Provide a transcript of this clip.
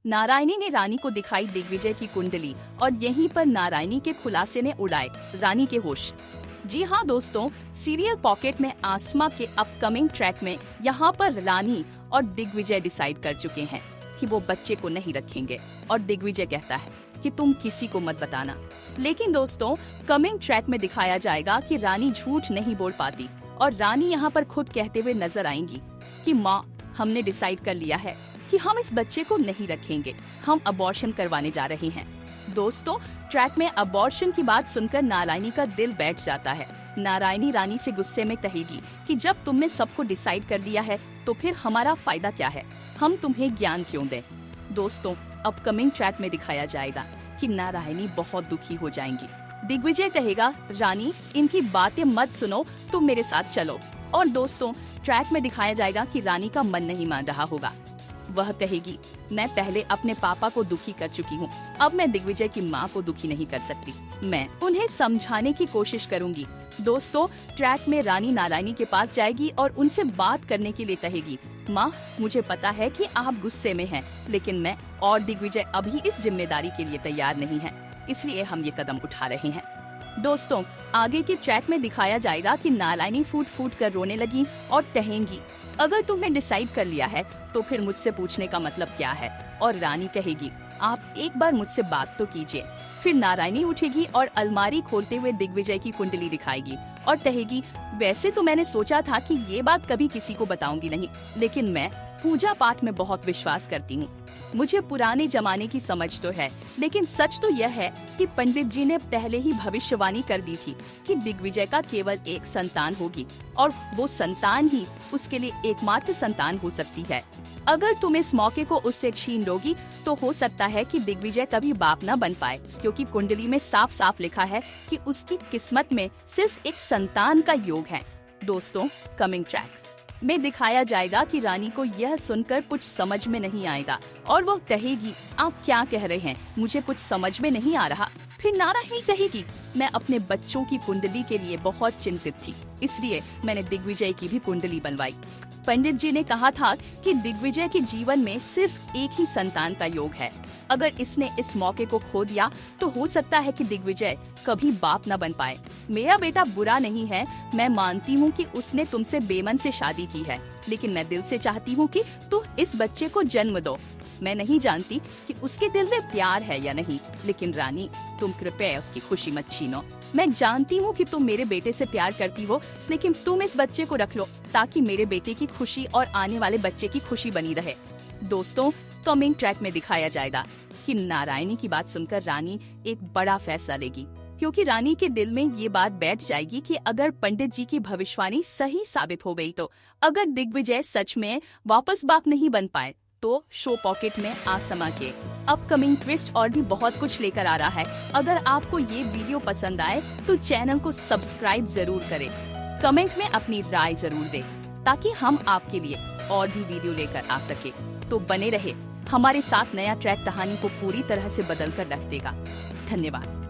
नारायणी ने रानी को दिखाई दिग्विजय की कुंडली और यहीं पर नारायणी के खुलासे ने उड़ाए रानी के होश। जी हाँ दोस्तों, सीरियल पॉकेट में आसमा के अपकमिंग ट्रैक में यहाँ पर रानी और दिग्विजय डिसाइड कर चुके हैं कि वो बच्चे को नहीं रखेंगे और दिग्विजय कहता है कि तुम किसी को मत बताना। लेकिन दोस्तों, कमिंग ट्रैक में दिखाया जाएगा कि रानी झूठ नहीं बोल पाती और रानी यहाँ पर खुद कहते हुए नजर आएंगी कि माँ, हमने डिसाइड कर लिया है कि हम इस बच्चे को नहीं रखेंगे, हम अबॉर्शन करवाने जा रहे हैं। दोस्तों, ट्रैक में अबॉर्शन की बात सुनकर नारायणी का दिल बैठ जाता है। नारायणी रानी से गुस्से में कहेगी कि जब तुमने सबको डिसाइड कर लिया है तो फिर हमारा फायदा क्या है, हम तुम्हें ज्ञान क्यों दें। दोस्तों, अपकमिंग ट्रैक में दिखाया जाएगा कि नारायणी बहुत दुखी हो जाएंगी। दिग्विजय कहेगा, रानी इनकी बातें मत सुनो, तुम मेरे साथ चलो। और दोस्तों, ट्रैक में दिखाया जाएगा कि रानी का मन नहीं मान रहा होगा। वह कहेगी, मैं पहले अपने पापा को दुखी कर चुकी हूँ, अब मैं दिग्विजय की माँ को दुखी नहीं कर सकती, मैं उन्हें समझाने की कोशिश करूंगी। दोस्तों, ट्रैक में रानी नारायणी के पास जाएगी और उनसे बात करने के लिए कहेगी, माँ, मुझे पता है कि आप गुस्से में हैं, लेकिन मैं और दिग्विजय अभी इस जिम्मेदारी के लिए तैयार नहीं है, इसलिए हम ये कदम उठा रहे हैं। दोस्तों, आगे की ट्रैक में दिखाया जाएगा कि नारायणी फूट फूट कर रोने लगी और कहेंगी, अगर तुमने डिसाइड कर लिया है तो फिर मुझसे पूछने का मतलब क्या है। और रानी कहेगी, आप एक बार मुझसे बात तो कीजिए। फिर नारायणी उठेगी और अलमारी खोलते हुए दिग्विजय की कुंडली दिखाएगी और कहेगी, वैसे तो मैंने सोचा था कि ये बात कभी किसी को बताऊंगी नहीं, लेकिन मैं पूजा पाठ में बहुत विश्वास करती हूँ, मुझे पुराने जमाने की समझ तो है, लेकिन सच तो यह है कि पंडित जी ने पहले ही भविष्यवाणी कर दी थी कि दिग्विजय का केवल एक संतान होगी और वो संतान ही उसके लिए एकमात्र संतान हो सकती है। अगर तुम इस मौके को उससे छीन लोगी तो हो सकता है कि दिग्विजय कभी बाप न बन पाए, क्योंकि कुंडली में साफ साफ लिखा है कि उसकी किस्मत में सिर्फ एक संतान का योग है। दोस्तों, कमिंग ट्रैक में दिखाया जाएगा कि रानी को यह सुनकर कुछ समझ में नहीं आएगा और वो कहेगी, आप क्या कह रहे हैं, मुझे कुछ समझ में नहीं आ रहा। फिर नारायणी कहेगी, मैं अपने बच्चों की कुंडली के लिए बहुत चिंतित थी, इसलिए मैंने दिग्विजय की भी कुंडली बनवाई। पंडित जी ने कहा था कि दिग्विजय के जीवन में सिर्फ एक ही संतान का योग है, अगर इसने इस मौके को खो दिया तो हो सकता है कि दिग्विजय कभी बाप न बन पाए। मेरा बेटा बुरा नहीं है, मैं मानती हूँ कि उसने तुमसे बेमन से शादी की है, लेकिन मैं दिल से चाहती हूँ कि तुम इस बच्चे को जन्म दो। मैं नहीं जानती कि उसके दिल में प्यार है या नहीं, लेकिन रानी, तुम कृपया उसकी खुशी मत छीनो। मैं जानती हूँ कि तुम मेरे बेटे से प्यार करती हो, लेकिन तुम इस बच्चे को रख लो ताकि मेरे बेटे की खुशी और आने वाले बच्चे की खुशी बनी रहे। दोस्तों, कमिंग ट्रैक में दिखाया जाएगा कि नारायणी की बात सुनकर रानी एक बड़ा फैसला लेगी, क्योंकि रानी के दिल में ये बात बैठ जाएगी कि अगर पंडित जी की भविष्यवाणी सही साबित हो गई तो अगर दिग्विजय सच में वापस बाप नहीं बन पाए तो शो पॉकेट में आसमा के अपकमिंग ट्विस्ट और भी बहुत कुछ लेकर आ रहा है। अगर आपको ये वीडियो पसंद आए तो चैनल को सब्सक्राइब जरूर करें, कमेंट में अपनी राय जरूर दें ताकि हम आपके लिए और भी वीडियो लेकर आ सके। तो बने रहे हमारे साथ, नया ट्रैक कहानी को पूरी तरह से बदल कर रख देगा। धन्यवाद।